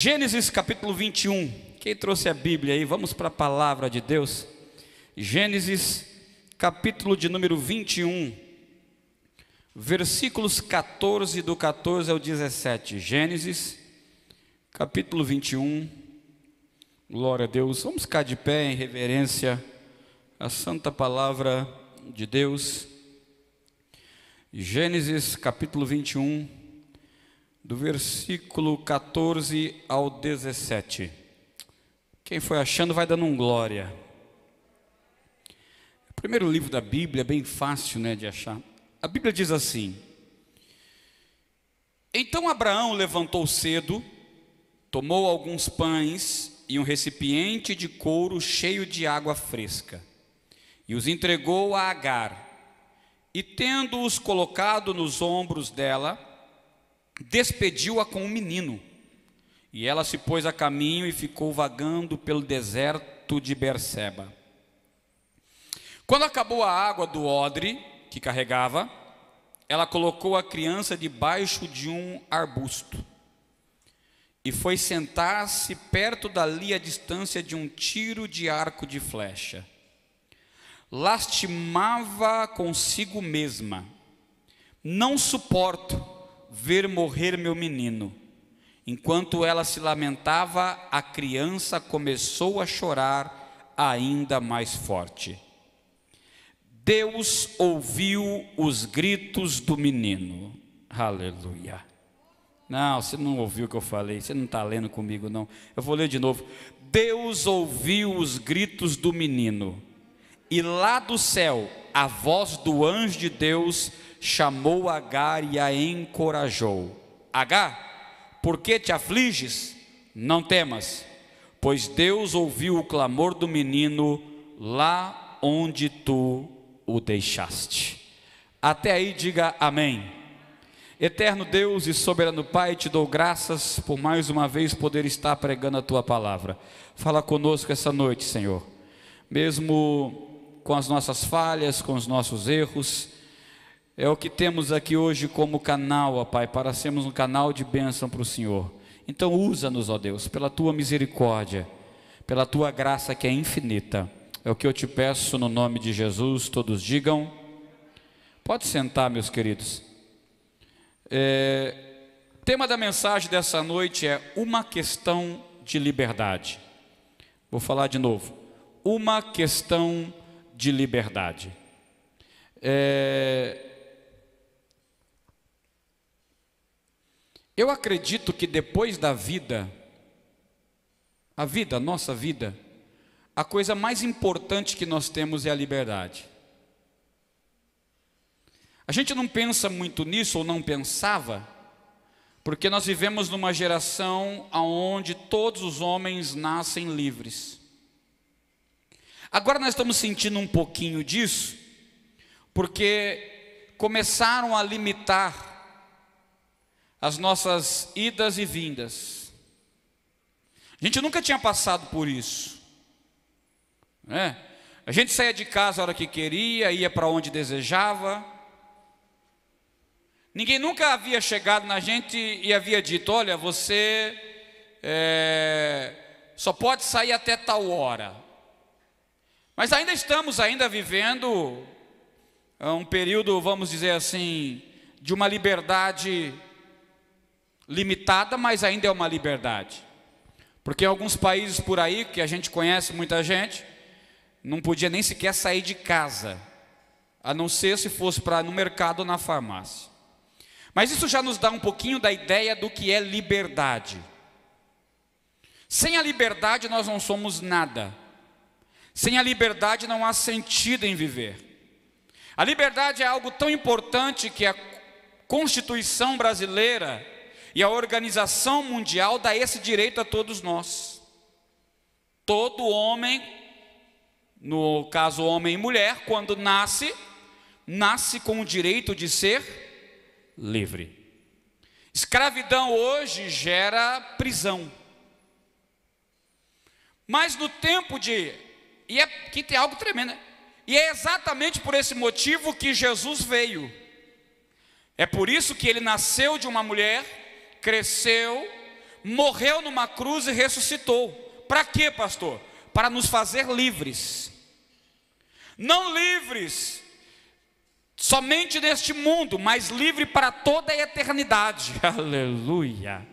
Gênesis capítulo 21. Quem trouxe a Bíblia aí? Vamos para a palavra de Deus. Gênesis capítulo de número 21, versículos 14, do 14 ao 17. Gênesis capítulo 21. Glória a Deus. Vamos ficar de pé em reverência à santa palavra de Deus. Gênesis capítulo 21, do versículo 14 ao 17. Quem foi achando vai dando um glória. O primeiro livro da Bíblia é bem fácil, de achar. A Bíblia diz assim: Então Abraão levantou cedo, tomou alguns pães e um recipiente de couro cheio de água fresca, e os entregou a Agar, e tendo-os colocado nos ombros dela, despediu-a com um menino, e ela se pôs a caminho e ficou vagando pelo deserto de Berseba. Quando acabou a água do odre que carregava, ela colocou a criança debaixo de um arbusto e foi sentar-se perto dali, à distância de um tiro de arco de flecha. Lastimava consigo mesma: não suporto ver morrer meu menino. Enquanto ela se lamentava, a criança começou a chorar ainda mais forte. Deus ouviu os gritos do menino. Aleluia. Não, você não ouviu o que eu falei, você não está lendo comigo não. Eu vou ler de novo. Deus ouviu os gritos do menino, e lá do céu a voz do anjo de Deus chamou Agar e a encorajou. Agar, por que te afliges? Não temas, pois Deus ouviu o clamor do menino lá onde tu o deixaste. Até aí diga amém. Eterno Deus e soberano Pai, te dou graças por mais uma vez poder estar pregando a tua palavra. Fala conosco essa noite, Senhor, mesmo com as nossas falhas, com os nossos erros. É o que temos aqui hoje como canal, ó Pai, para sermos um canal de bênção para o Senhor. Então usa-nos, ó Deus, pela tua misericórdia, pela tua graça que é infinita. É o que eu te peço no nome de Jesus. Todos digam. Pode sentar, meus queridos. Tema da mensagem dessa noite é uma questão de liberdade. Vou falar de novo. Uma questão de liberdade. Eu acredito que depois da vida, a nossa vida, a coisa mais importante que nós temos é a liberdade. A gente não pensa muito nisso, ou não pensava, porque nós vivemos numa geração onde todos os homens nascem livres. Agora nós estamos sentindo um pouquinho disso, porque começaram a limitar as nossas idas e vindas. A gente nunca tinha passado por isso, A gente saía de casa a hora que queria, ia para onde desejava. Ninguém nunca havia chegado na gente e havia dito: olha, você só pode sair até tal hora. Mas ainda estamos vivendo um período, vamos dizer assim, de uma liberdade limitada, mas ainda é uma liberdade. Porque em alguns países por aí, que a gente conhece muita gente, não podia nem sequer sair de casa, a não ser se fosse para no mercado ou na farmácia. Mas isso já nos dá um pouquinho da ideia do que é liberdade. Sem a liberdade nós não somos nada. Sem a liberdade não há sentido em viver. A liberdade é algo tão importante que a Constituição brasileira e a Organização Mundial dá esse direito a todos nós. Todo homem, no caso homem e mulher, quando nasce com o direito de ser livre. Escravidão hoje gera prisão. Mas no tempo e aqui tem algo tremendo, E é exatamente por esse motivo que Jesus veio. É por isso que ele nasceu de uma mulher, cresceu, morreu numa cruz e ressuscitou. Para quê, pastor? Para nos fazer livres. Não livres somente neste mundo, mas livre para toda a eternidade. Aleluia.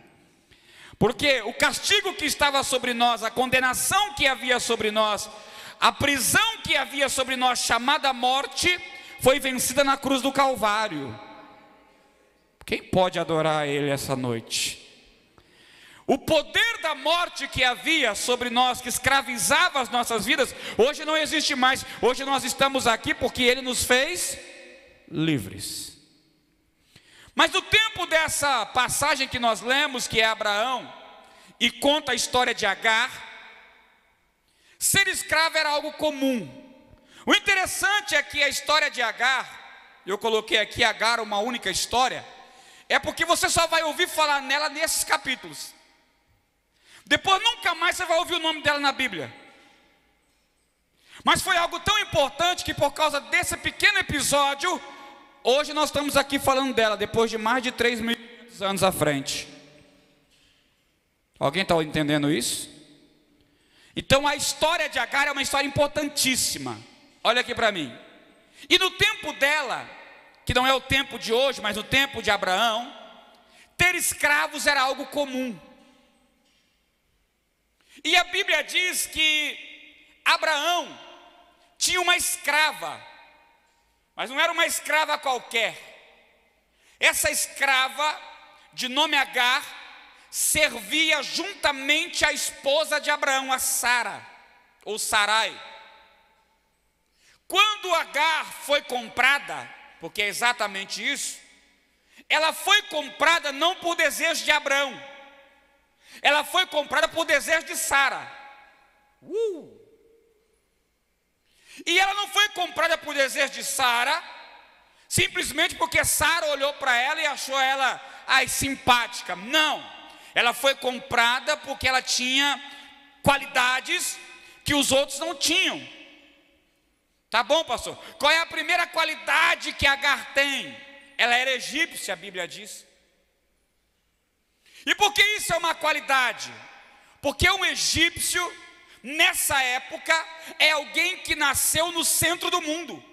Porque o castigo que estava sobre nós, a condenação que havia sobre nós, a prisão que havia sobre nós, chamada morte, foi vencida na cruz do Calvário. Quem pode adorar Ele essa noite? O poder da morte que havia sobre nós, que escravizava as nossas vidas, hoje não existe mais. Hoje nós estamos aqui porque Ele nos fez livres. Mas no tempo dessa passagem que nós lemos, que é Abraão, e conta a história de Agar, ser escravo era algo comum. O interessante é que a história de Agar, eu coloquei aqui Agar uma única história, é porque você só vai ouvir falar nela nesses capítulos. Depois nunca mais você vai ouvir o nome dela na Bíblia. Mas foi algo tão importante que por causa desse pequeno episódio, hoje nós estamos aqui falando dela, depois de mais de 3.000 anos à frente. Alguém está entendendo isso? Então a história de Agar é uma história importantíssima. Olha aqui para mim. E no tempo dela, que não é o tempo de hoje, mas no tempo de Abraão, ter escravos era algo comum. E a Bíblia diz que Abraão tinha uma escrava, mas não era uma escrava qualquer. Essa escrava, de nome Agar, servia juntamente à esposa de Abraão, a Sara, ou Sarai. Quando Agar foi comprada, porque é exatamente isso, ela foi comprada não por desejo de Abraão, ela foi comprada por desejo de Sara. E ela não foi comprada por desejo de Sara, simplesmente porque Sara olhou para ela e achou ela simpática. Não, ela foi comprada porque ela tinha qualidades que os outros não tinham. Tá bom, pastor? Qual é a primeira qualidade que Agar tem? Ela era egípcia, a Bíblia diz. E por que isso é uma qualidade? Porque um egípcio, nessa época, é alguém que nasceu no centro do mundo.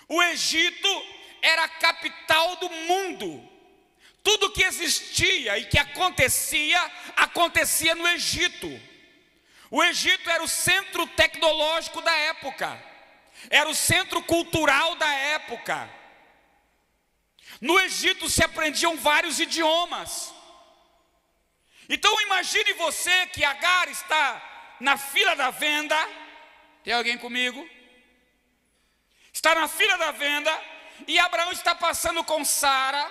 O Egito era a capital do mundo. Tudo que existia e que acontecia, acontecia no Egito. O Egito era o centro tecnológico da época, era o centro cultural da época. No Egito se aprendiam vários idiomas. Então imagine você que Agar está na fila da venda. Tem alguém comigo? Está na fila da venda e Abraão está passando com Sara.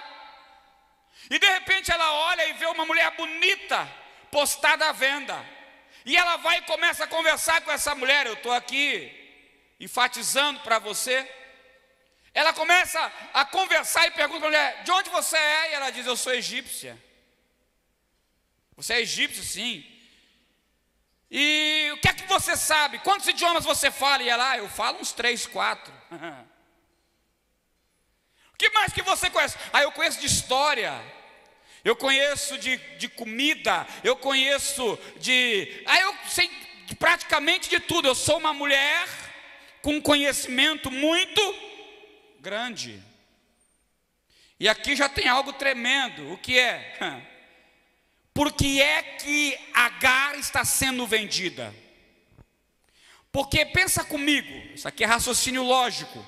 E de repente ela olha e vê uma mulher bonita postada à venda. E ela vai e começa a conversar com essa mulher. Eu estou aqui enfatizando para você. Ela começa a conversar e pergunta para a mulher: de onde você é? E ela diz: eu sou egípcia. Você é egípcio? Sim. E o que é que você sabe? Quantos idiomas você fala? E ela: eu falo uns 3, 4. O que mais que você conhece? Eu conheço de história, eu conheço de comida, eu conheço eu sei praticamente de tudo. Eu sou uma mulher com conhecimento muito grande. E aqui já tem algo tremendo. O que é? Por que é que Agar está sendo vendida? Porque pensa comigo, isso aqui é raciocínio lógico.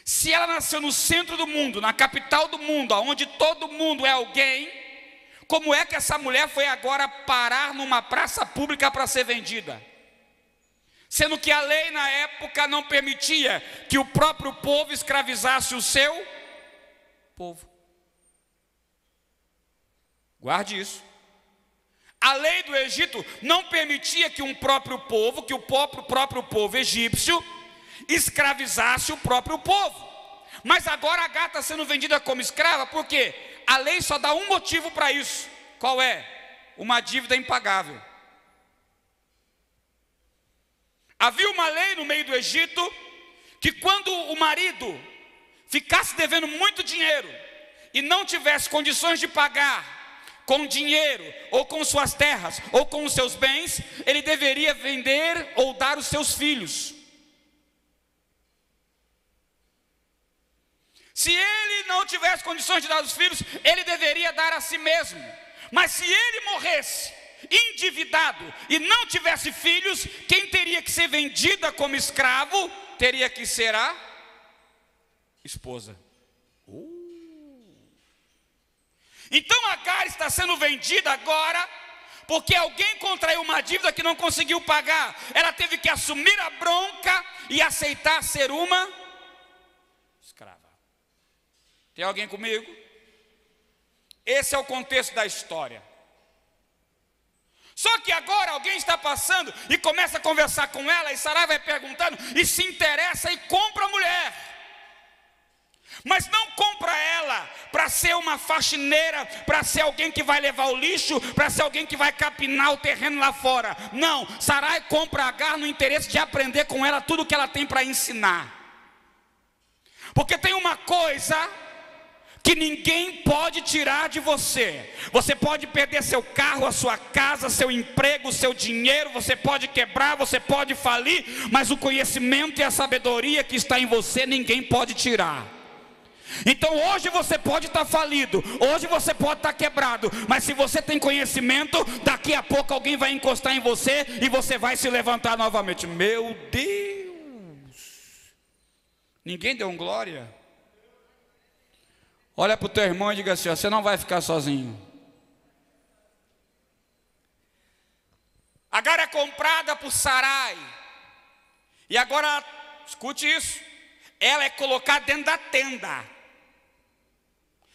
Se ela nasceu no centro do mundo, na capital do mundo, onde todo mundo é alguém, como é que essa mulher foi agora parar numa praça pública para ser vendida? Sendo que a lei na época não permitia que o próprio povo escravizasse o seu povo. Guarde isso. A lei do Egito não permitia que um próprio povo, que o próprio povo egípcio escravizasse o próprio povo. Mas agora Agar está sendo vendida como escrava, porque a lei só dá um motivo para isso. Qual é? Uma dívida impagável. Havia uma lei no meio do Egito que quando o marido ficasse devendo muito dinheiro e não tivesse condições de pagar, com dinheiro, ou com suas terras, ou com os seus bens, ele deveria vender ou dar os seus filhos. Se ele não tivesse condições de dar os filhos, ele deveria dar a si mesmo. Mas se ele morresse endividado e não tivesse filhos, quem teria que ser vendida como escravo teria que ser a esposa. Então Agar está sendo vendida agora porque alguém contraiu uma dívida que não conseguiu pagar. Ela teve que assumir a bronca e aceitar ser uma escrava. Tem alguém comigo? Esse é o contexto da história. Só que agora alguém está passando e começa a conversar com ela, e Sarai vai perguntando e se interessa e compra a mulher. Mas não compra ela para ser uma faxineira, para ser alguém que vai levar o lixo, para ser alguém que vai capinar o terreno lá fora. Não, Sarai compra Agar no interesse de aprender com ela tudo que ela tem para ensinar. Porque tem uma coisa que ninguém pode tirar de você. Você pode perder seu carro, a sua casa, seu emprego, seu dinheiro, você pode quebrar, você pode falir, mas o conhecimento e a sabedoria que está em você, ninguém pode tirar. Então hoje você pode estar falido, hoje você pode estar quebrado, mas se você tem conhecimento, daqui a pouco alguém vai encostar em você e você vai se levantar novamente. Meu Deus! Ninguém deu um glória? Olha para o teu irmão e diga assim: ó, você não vai ficar sozinho. Agar é comprada por Sarai. E agora, escute isso, ela é colocada dentro da tenda.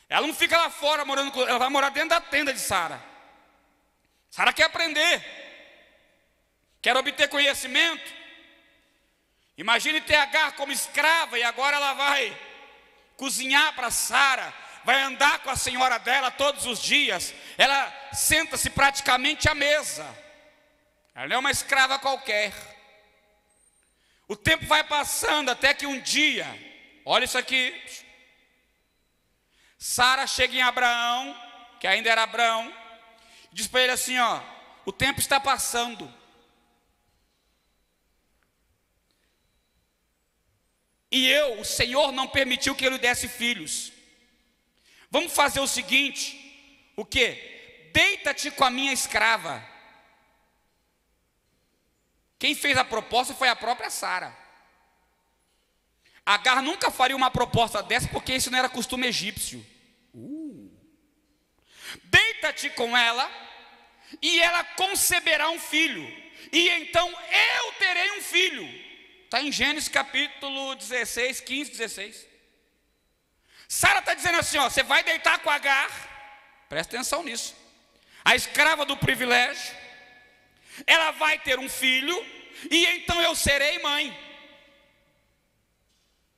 Ela não fica lá fora morando com, ela vai morar dentro da tenda de Sara. Sara quer aprender, quer obter conhecimento. Imagine ter Agar como escrava, e agora ela vai cozinhar para Sara, vai andar com a senhora dela todos os dias. Ela senta-se praticamente à mesa. Ela não é uma escrava qualquer. O tempo vai passando até que um dia, olha isso aqui, Sara chega em Abraão, que ainda era Abraão, diz para ele assim: ó, o tempo está passando. E o Senhor não permitiu que ele desse filhos. Vamos fazer o seguinte: o quê? Deita-te com a minha escrava. Quem fez a proposta foi a própria Sara. Agar nunca faria uma proposta dessa, porque isso não era costume egípcio. Deita-te com ela, e ela conceberá um filho, e então eu terei um filho. Está em Gênesis capítulo 16, 15, 16. Sara está dizendo assim: ó, você vai deitar com Agar, presta atenção nisso, a escrava do privilégio, ela vai ter um filho, e então eu serei mãe.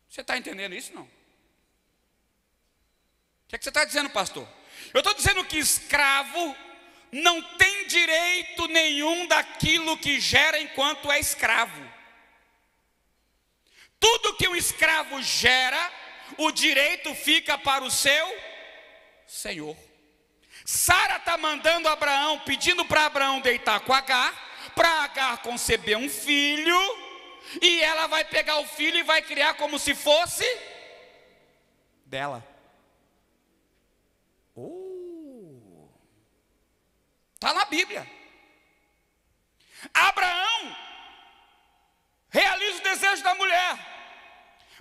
Você está entendendo isso, não? O que é que você está dizendo, pastor? Eu estou dizendo que escravo não tem direito nenhum daquilo que gera enquanto é escravo. Tudo que um escravo gera, o direito fica para o seu senhor. Sara está mandando Abraão, pedindo para Abraão deitar com Agar, para Agar conceber um filho, e ela vai pegar o filho e vai criar como se fosse dela. Está na Bíblia. Abraão realiza o desejo da mulher,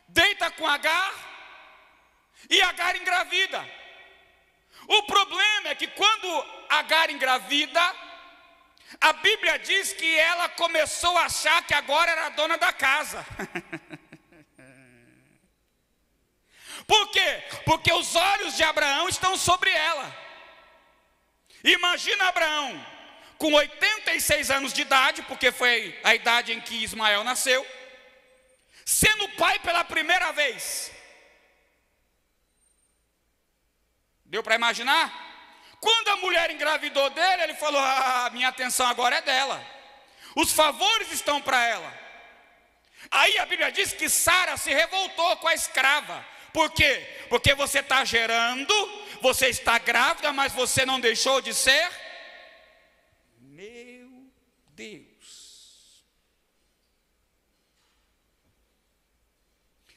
deita com Agar, e Agar engravida. O problema é que quando Agar engravida, a Bíblia diz que ela começou a achar que agora era a dona da casa. Por quê? Porque os olhos de Abraão estão sobre ela. Imagina Abraão com 86 anos de idade, porque foi a idade em que Ismael nasceu, sendo pai pela primeira vez. Deu para imaginar? Quando a mulher engravidou dele, ele falou: ah, minha atenção agora é dela, os favores estão para ela. Aí a Bíblia diz que Sara se revoltou com a escrava. Por quê? Porque você está gerando, você está grávida, mas você não deixou de ser. Meu Deus.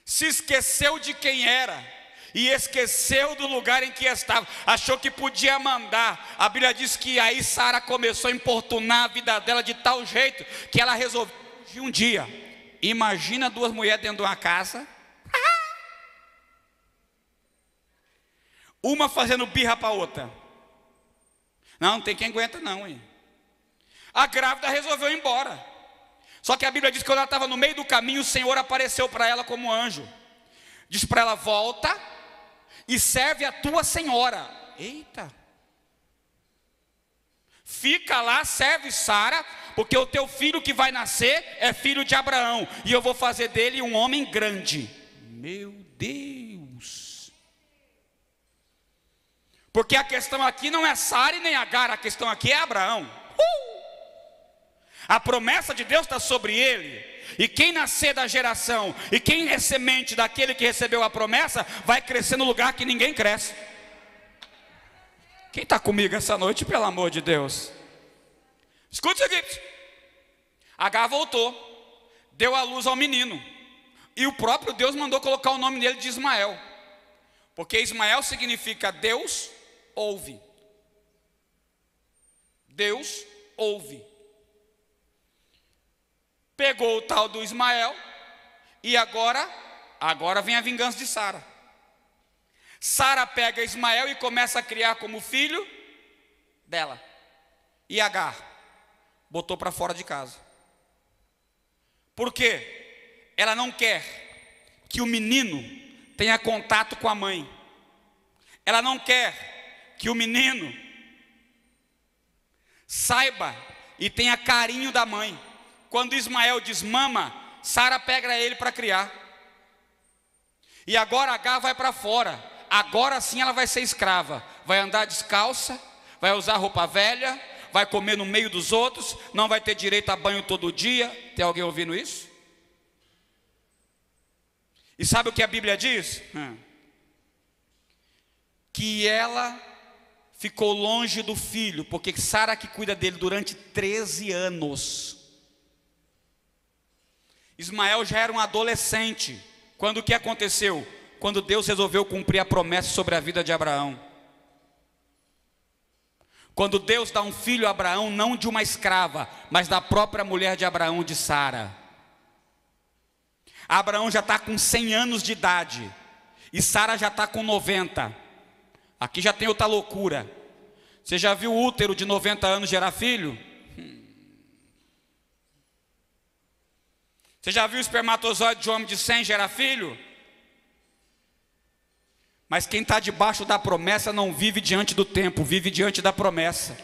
Se esqueceu de quem era e esqueceu do lugar em que estava, achou que podia mandar. A Bíblia diz que aí Sara começou a importunar a vida dela de tal jeito que ela resolveu fugir um dia. Imagina duas mulheres dentro de uma casa, uma fazendo birra para a outra. Não tem quem aguenta não, hein? A grávida resolveu ir embora. Só que a Bíblia diz que quando ela estava no meio do caminho, o Senhor apareceu para ela como anjo. Diz para ela: volta e serve a tua senhora. Eita. Fica lá, serve Sara, porque o teu filho que vai nascer é filho de Abraão, e eu vou fazer dele um homem grande. Meu Deus. Porque a questão aqui não é Sara e nem Agar, a questão aqui é Abraão. A promessa de Deus está sobre ele. E quem nascer da geração, e quem é semente daquele que recebeu a promessa, vai crescer no lugar que ninguém cresce. Quem está comigo essa noite, pelo amor de Deus? Escute isso aqui. Agar voltou, deu à luz ao menino, e o próprio Deus mandou colocar o nome dele de Ismael, porque Ismael significa Deus ouve. Deus ouve. Pegou o tal do Ismael, e agora vem a vingança de Sara. Sara pega Ismael e começa a criar como filho dela. E Agar botou para fora de casa. Por quê? Ela não quer que o menino tenha contato com a mãe. Ela não quer que o menino saiba e tenha carinho da mãe. Quando Ismael desmama, Sara pega ele para criar. E agora Agar vai para fora. Agora sim ela vai ser escrava. Vai andar descalça, vai usar roupa velha, vai comer no meio dos outros, não vai ter direito a banho todo dia. Tem alguém ouvindo isso? E sabe o que a Bíblia diz? Que ela ficou longe do filho, porque Sara que cuida dele durante 13 anos. Ismael já era um adolescente. Quando o que aconteceu? Quando Deus resolveu cumprir a promessa sobre a vida de Abraão. Quando Deus dá um filho a Abraão, não de uma escrava, mas da própria mulher de Abraão, de Sara. Abraão já está com 100 anos de idade, e Sara já está com 90. Aqui já tem outra loucura. Você já viu o útero de 90 anos gerar filho? Você já viu o espermatozoide de homem de 100 gerar filho? Mas quem está debaixo da promessa não vive diante do tempo, vive diante da promessa.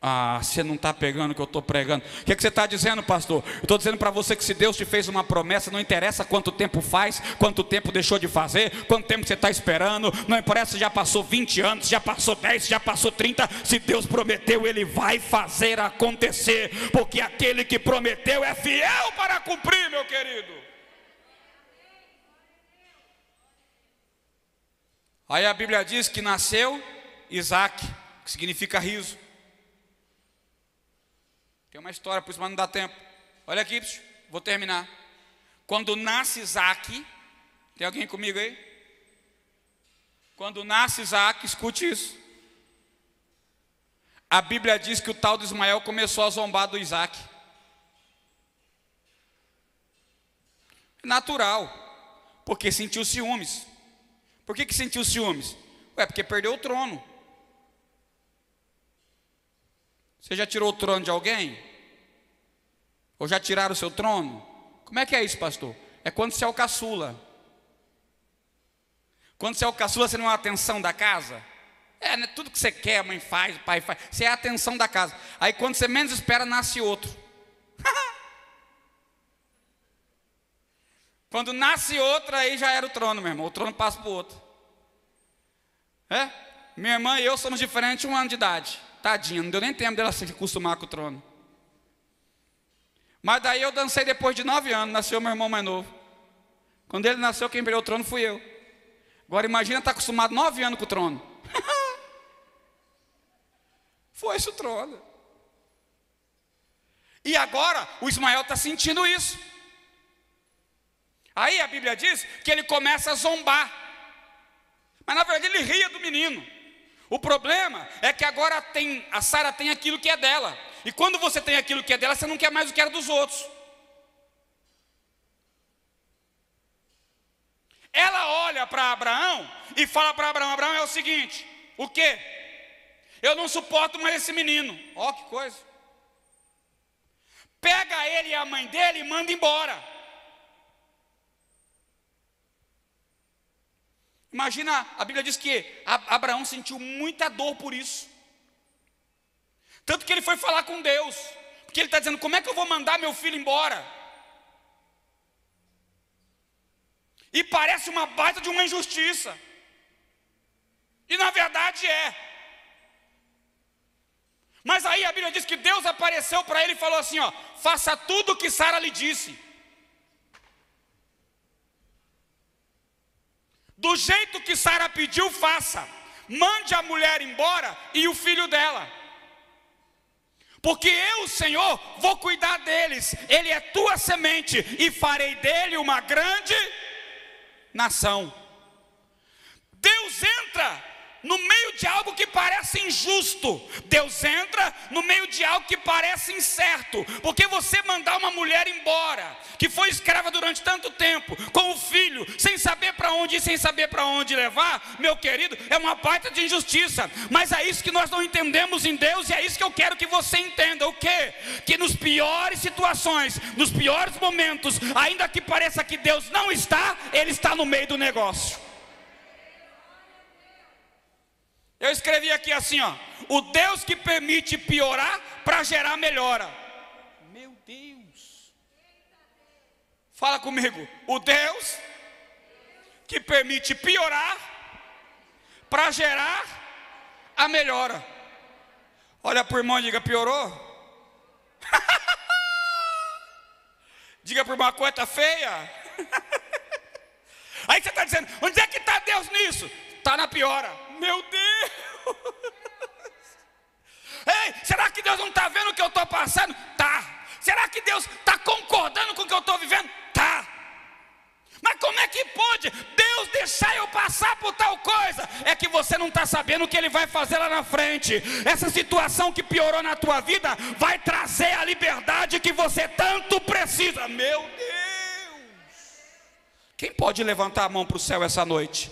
Ah, você não está pegando o que eu estou pregando. O que você está dizendo, pastor? Eu estou dizendo para você que se Deus te fez uma promessa, não interessa quanto tempo faz, quanto tempo deixou de fazer, quanto tempo você está esperando, não interessa se já passou 20 anos, já passou 10, já passou 30, se Deus prometeu, Ele vai fazer acontecer, porque aquele que prometeu é fiel para cumprir, meu querido. Aí a Bíblia diz que nasceu Isaac, que significa riso. Tem uma história, por isso mas não dá tempo. Olha aqui, vou terminar. Quando nasce Isaac, tem alguém comigo aí? Quando nasce Isaac, escute isso. A Bíblia diz que o tal de Ismael começou a zombar do Isaac. Natural, porque sentiu ciúmes. Por que sentiu ciúmes? Porque perdeu o trono. Você já tirou o trono de alguém? Ou já tiraram o seu trono? Como é que é isso, pastor? É quando você é o caçula. Quando você é o caçula, você não é a atenção da casa? Né, tudo que você quer, a mãe faz, o pai faz. Você é a atenção da casa. Aí quando você menos espera, nasce outro. Quando nasce outro, aí já era o trono, meu irmão. O trono passa para o outro. Minha irmã e eu somos diferentes 1 ano de idade. Tadinha, não deu nem tempo dela se acostumar com o trono. Mas daí eu dancei depois de 9 anos, nasceu meu irmão mais novo. Quando ele nasceu, quem perdeu o trono fui eu. Agora imagina estar acostumado 9 anos com o trono. Foi-se o trono. E agora o Ismael está sentindo isso. Aí a Bíblia diz que ele começa a zombar. Mas na verdade ele ria do menino. O problema é que agora a Sara tem aquilo que é dela. E quando você tem aquilo que é dela, você não quer mais o que era dos outros. Ela olha para Abraão e fala para Abraão: Abraão, é o seguinte, o quê? Eu não suporto mais esse menino. Ó, que coisa. Pega ele e a mãe dele e manda embora. Imagina, a Bíblia diz que Abraão sentiu muita dor por isso. Tanto que ele foi falar com Deus. Porque ele está dizendo: como é que eu vou mandar meu filho embora? E parece uma baita de uma injustiça. E na verdade é. Mas aí a Bíblia diz que Deus apareceu para ele e falou assim: ó, faça tudo o que Sara lhe disse. Do jeito que Sara pediu, faça. Mande a mulher embora e o filho dela. Porque eu, Senhor, vou cuidar deles. Ele é tua semente e farei dele uma grande nação. Deus entra no meio de algo que parece injusto. Deus entra no meio de algo que parece incerto. Porque você mandar uma mulher embora, que foi escrava durante tanto tempo, com o filho, sem saber para onde ir, sem saber para onde levar, meu querido, é uma baita de injustiça. Mas é isso que nós não entendemos em Deus. E é isso que eu quero que você entenda. O quê? Que nos piores situações, nos piores momentos, ainda que pareça que Deus não está, Ele está no meio do negócio. Eu escrevi aqui assim, ó: o Deus que permite piorar para gerar melhora. Meu Deus. Fala comigo. O Deus que permite piorar para gerar a melhora. Olha para o irmão e diga: piorou? Diga para o irmão: a coisa está feia. Aí você está dizendo: onde é que está Deus nisso? Está na piora. Meu Deus. Ei, será que Deus não está vendo o que eu estou passando? Tá. Será que Deus está concordando com o que eu estou vivendo? Tá. Mas como é que pode Deus deixar eu passar por tal coisa? É que você não está sabendo o que Ele vai fazer lá na frente. Essa situação que piorou na tua vida vai trazer a liberdade que você tanto precisa. Meu Deus. Quem pode levantar a mão para o céu essa noite?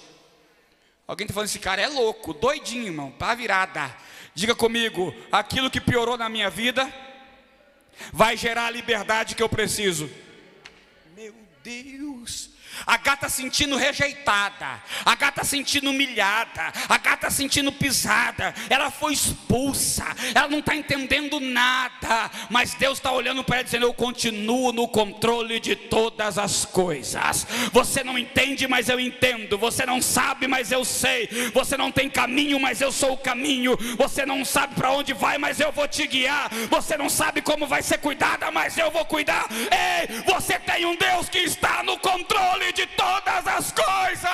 Alguém está falando: esse cara é louco, doidinho, irmão, para virada. Diga comigo: aquilo que piorou na minha vida vai gerar a liberdade que eu preciso. Meu Deus. A gata sentindo rejeitada, a gata sentindo humilhada, a gata sentindo pisada. Ela foi expulsa, ela não está entendendo nada. Mas Deus está olhando para ela dizendo: eu continuo no controle de todas as coisas. Você não entende, mas eu entendo. Você não sabe, mas eu sei. Você não tem caminho, mas eu sou o caminho. Você não sabe para onde vai, mas eu vou te guiar. Você não sabe como vai ser cuidada, mas eu vou cuidar. Ei, você tem um Deus que está no controle de todas as coisas.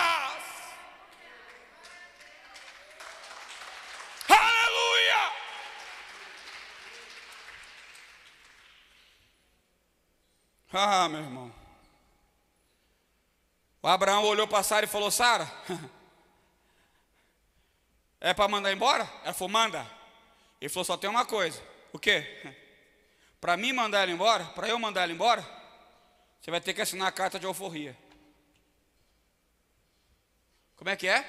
Aleluia. Ah, meu irmão. O Abraão olhou para Sara e falou: Sara, é para mandar embora? Ela falou: manda. Ele falou: só tem uma coisa. O quê? Para mim mandar ela embora, para eu mandar ela embora, você vai ter que assinar a carta de alforria. Como é que é?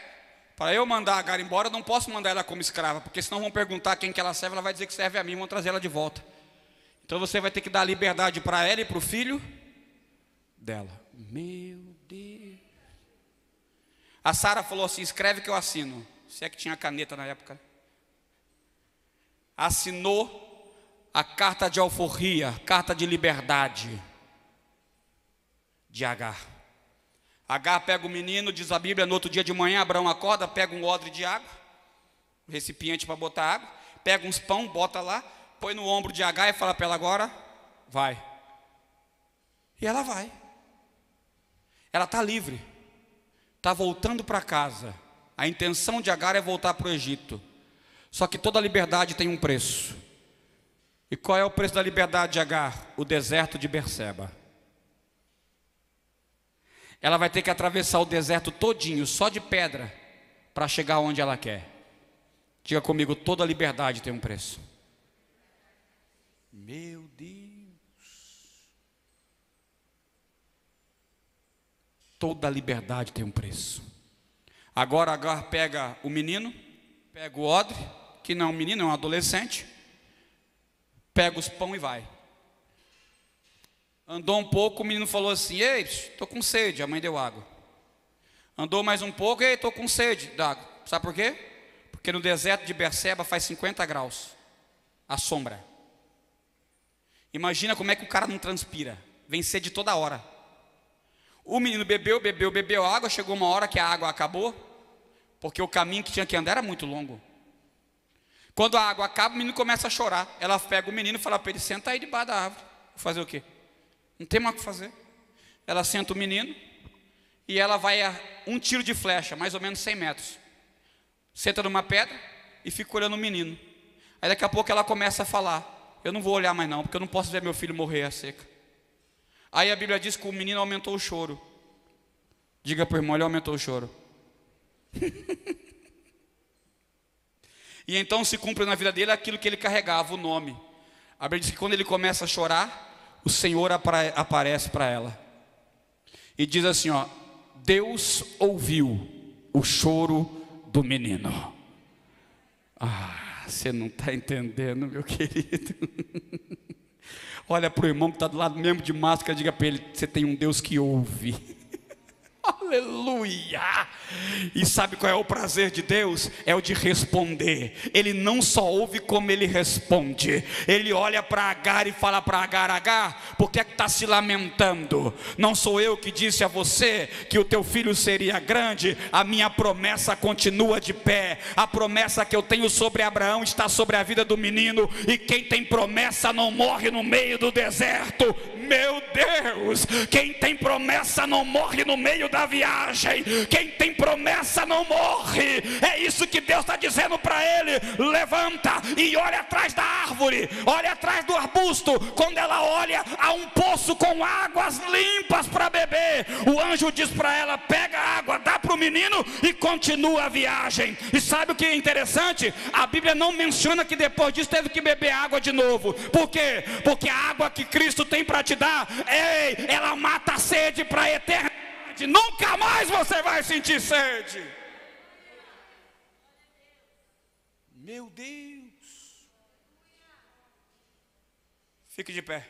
Para eu mandar a Agar embora, eu não posso mandar ela como escrava, porque senão vão perguntar quem que ela serve, ela vai dizer que serve a mim, vão trazer ela de volta. Então você vai ter que dar liberdade para ela e para o filho dela. Meu Deus. A Sara falou assim: escreve que eu assino. Se é que tinha caneta na época. Assinou a carta de alforria, carta de liberdade de Agar. Agar pega o menino, diz a Bíblia, no outro dia de manhã, Abraão acorda, pega um odre de água, um recipiente para botar água, pega uns pão, bota lá, põe no ombro de Agar e fala para ela: agora, vai. E ela vai. Ela está livre. está voltando para casa. A intenção de Agar é voltar para o Egito. Só que toda liberdade tem um preço. E qual é o preço da liberdade de Agar? O deserto de Berseba. Ela vai ter que atravessar o deserto todinho, só de pedra, para chegar onde ela quer. Diga comigo, toda liberdade tem um preço. Meu Deus. Toda liberdade tem um preço. Agora Agar pega o menino, pega o odre, que não é um menino, é um adolescente, pega os pão e vai. Andou um pouco, o menino falou assim: ei, estou com sede. A mãe deu água. Andou mais um pouco, ei, estou com sede d'água. Sabe por quê? Porque no deserto de Berseba faz 50 graus a sombra. Imagina como é que o cara não transpira. Vem sede toda hora. O menino bebeu água. Chegou uma hora que a água acabou, porque o caminho que tinha que andar era muito longo. Quando a água acaba, o menino começa a chorar. Ela pega o menino e fala para ele: senta aí debaixo da árvore. Vou fazer o quê? Não tem mais o que fazer. Ela senta o menino e ela vai a um tiro de flecha, mais ou menos 100 metros. Senta numa pedra e fica olhando o menino. Aí daqui a pouco ela começa a falar: eu não vou olhar mais não, porque eu não posso ver meu filho morrer a seca. Aí a Bíblia diz que o menino aumentou o choro. Diga para o irmão: ele aumentou o choro. E então se cumpre na vida dele aquilo que ele carregava, o nome. A Bíblia diz que quando ele começa a chorar, o Senhor aparece para ela e diz assim: ó, Deus ouviu o choro do menino. Ah, você não está entendendo, meu querido. Olha para o irmão que está do lado mesmo de máscara, diga para ele: você tem um Deus que ouve. Aleluia! E sabe qual é o prazer de Deus? É o de responder. Ele não só ouve, como ele responde. Ele olha para Agar e fala para Agar: Agar, por que é que está se lamentando? Não sou eu que disse a você que o teu filho seria grande? A minha promessa continua de pé. A promessa que eu tenho sobre Abraão está sobre a vida do menino. E quem tem promessa não morre no meio do deserto. Meu Deus, quem tem promessa não morre no meio da viagem. Quem tem promessa não morre. É isso que Deus está dizendo para ele: levanta e olha atrás da árvore, olha atrás do arbusto. Quando ela olha, há um poço com águas limpas para beber. O anjo diz para ela: pega a água, dá para o menino e continua a viagem. E sabe o que é interessante? A Bíblia não menciona que depois disso teve que beber água de novo. Por quê? Porque a água que Cristo tem para te dar, ela mata a sede para a eternidade. Nunca mais você vai sentir sede. Meu Deus. Fique de pé.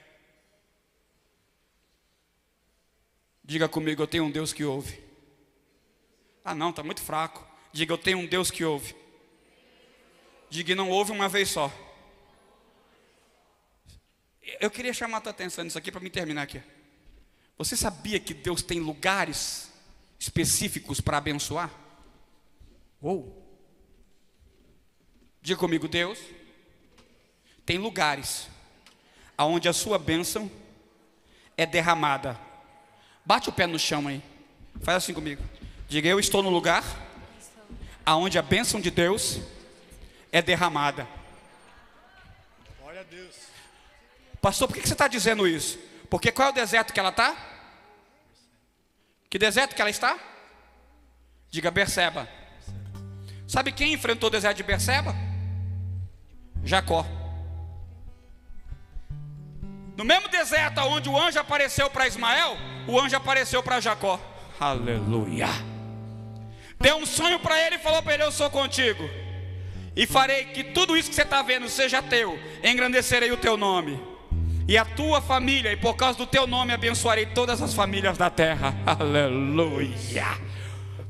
Diga comigo: eu tenho um Deus que ouve. Ah não, está muito fraco. Diga: eu tenho um Deus que ouve. Diga: não ouve uma vez só. Eu queria chamar a tua atenção nisso aqui para me terminar aqui. Você sabia que Deus tem lugares específicos para abençoar? Diga comigo: Deus tem lugares aonde a sua bênção é derramada. Bate o pé no chão aí. Faz assim comigo. Diga: eu estou no lugar aonde a bênção de Deus é derramada. Glória a Deus. Pastor, por que você está dizendo isso? Porque qual é o deserto que ela está? Que deserto que ela está? Diga: Berseba. Sabe quem enfrentou o deserto de Berseba? Jacó. No mesmo deserto onde o anjo apareceu para Ismael, o anjo apareceu para Jacó. Aleluia. Deu um sonho para ele e falou para ele: eu sou contigo, e farei que tudo isso que você está vendo seja teu. Engrandecerei o teu nome e a tua família, e por causa do teu nome abençoarei todas as famílias da terra. Aleluia.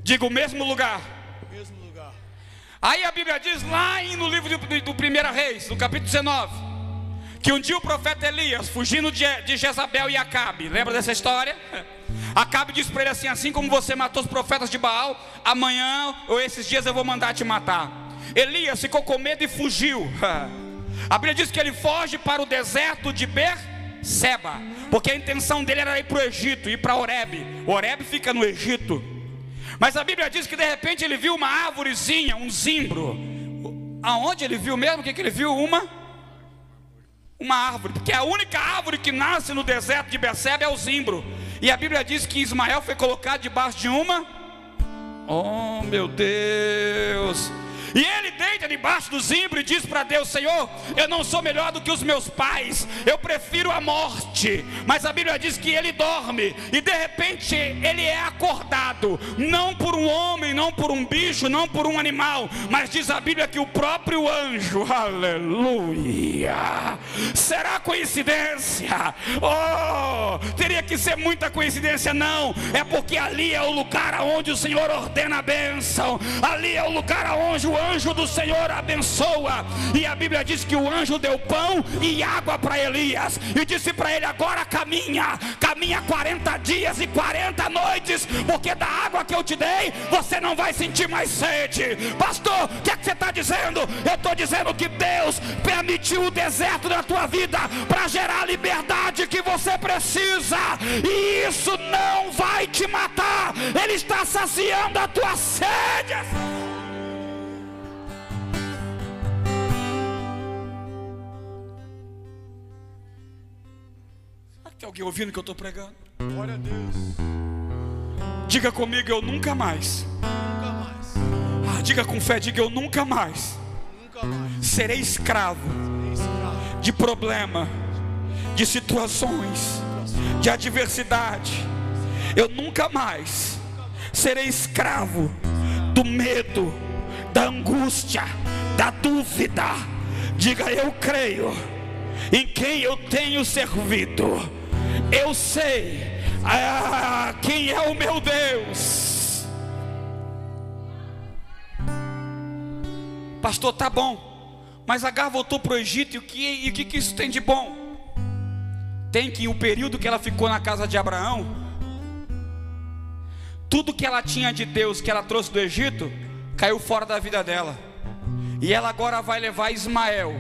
Diga: o mesmo lugar. Mesmo lugar. Aí a Bíblia diz lá no livro do 1 Reis, no capítulo 19, que um dia o profeta Elias, fugindo de Jezabel e Acabe, lembra dessa história? Acabe disse para ele assim: assim como você matou os profetas de Baal, amanhã ou esses dias eu vou mandar te matar. Elias ficou com medo e fugiu. A Bíblia diz que ele foge para o deserto de Berseba, porque a intenção dele era ir para o Egito, ir para Horebe. Horebe fica no Egito. Mas a Bíblia diz que de repente ele viu uma árvorezinha, um zimbro. Aonde ele viu mesmo? O que ele viu? Uma árvore, porque a única árvore que nasce no deserto de Berseba é o zimbro. E a Bíblia diz que Ismael foi colocado debaixo de uma... Oh meu Deus! E ele deita debaixo do zimbro e diz para Deus: Senhor, eu não sou melhor do que os meus pais, eu prefiro a morte. Mas a Bíblia diz que ele dorme, e de repente ele é acordado, não por um homem, não por um bicho, não por um animal, mas diz a Bíblia que o próprio anjo, aleluia. Será coincidência? Oh, teria que ser muita coincidência. Não, é porque ali é o lugar onde o Senhor ordena a bênção, ali é o lugar onde o anjo do Senhor abençoa. E a Bíblia diz que o anjo deu pão e água para Elias, e disse para ele: agora caminha 40 dias e 40 noites, porque da água que eu te dei, você não vai sentir mais sede. Pastor, o que é que você está dizendo? Eu estou dizendo que Deus permitiu o deserto na tua vida para gerar a liberdade que você precisa, e isso não vai te matar. Ele está saciando a tua sede. Tem alguém ouvindo o que eu estou pregando? Glória a Deus. Diga comigo: eu nunca mais. Nunca mais. Diga com fé, diga: eu nunca mais. Nunca mais. Serei escravo de problema, de situações, de adversidade. Eu nunca mais serei escravo do medo, da angústia, da dúvida. Diga: eu creio em quem eu tenho servido. Eu sei quem é o meu Deus. Pastor, tá bom, mas Agar voltou para o Egito, e o que isso tem de bom? Tem que o período que ela ficou na casa de Abraão, tudo que ela tinha de Deus que ela trouxe do Egito caiu fora da vida dela. E ela agora vai levar Ismael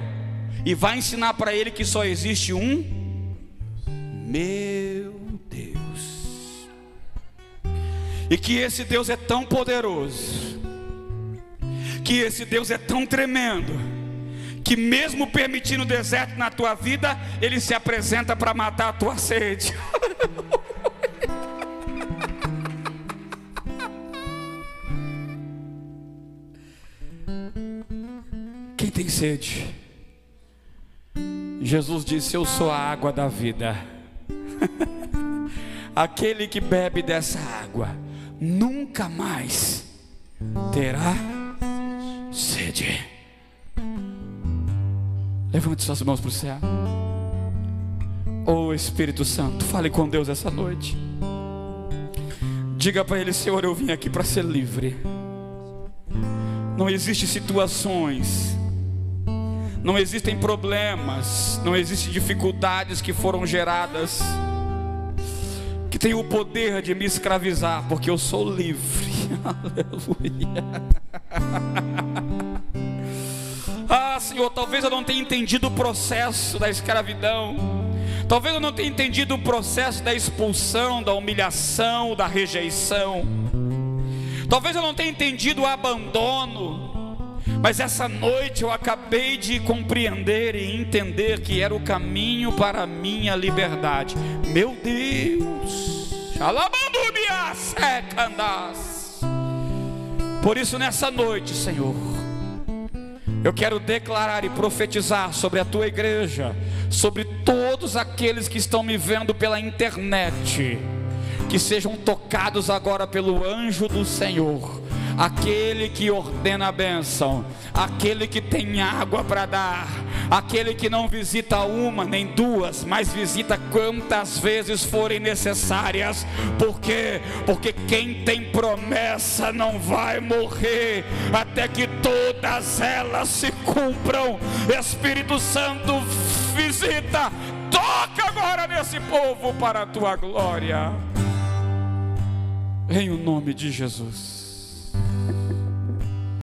e vai ensinar para ele que só existe um meu Deus, e que esse Deus é tão poderoso, que esse Deus é tão tremendo, que mesmo permitindo o deserto na tua vida, Ele se apresenta para matar a tua sede. Quem tem sede? Jesus disse: eu sou a água da vida. Aquele que bebe dessa água nunca mais terá sede. Levante suas mãos para o céu. Oh Espírito Santo, fale com Deus essa noite. Diga para Ele: Senhor, eu vim aqui para ser livre. Não existem situações, não existem problemas, não existem dificuldades que foram geradas que tem o poder de me escravizar, porque eu sou livre. Aleluia. Senhor, talvez eu não tenha entendido o processo da escravidão, talvez eu não tenha entendido o processo da expulsão, da humilhação, da rejeição, talvez eu não tenha entendido o abandono, mas essa noite eu acabei de compreender e entender que era o caminho para a minha liberdade. Meu Deus, por isso nessa noite, Senhor, eu quero declarar e profetizar sobre a tua igreja, sobre todos aqueles que estão me vendo pela internet, que sejam tocados agora pelo anjo do Senhor, aquele que ordena a bênção, aquele que tem água para dar, aquele que não visita uma nem duas, mas visita quantas vezes forem necessárias. Por quê? Porque quem tem promessa não vai morrer até que todas elas se cumpram. Espírito Santo, visita, toca agora nesse povo para a tua glória, em o nome de Jesus.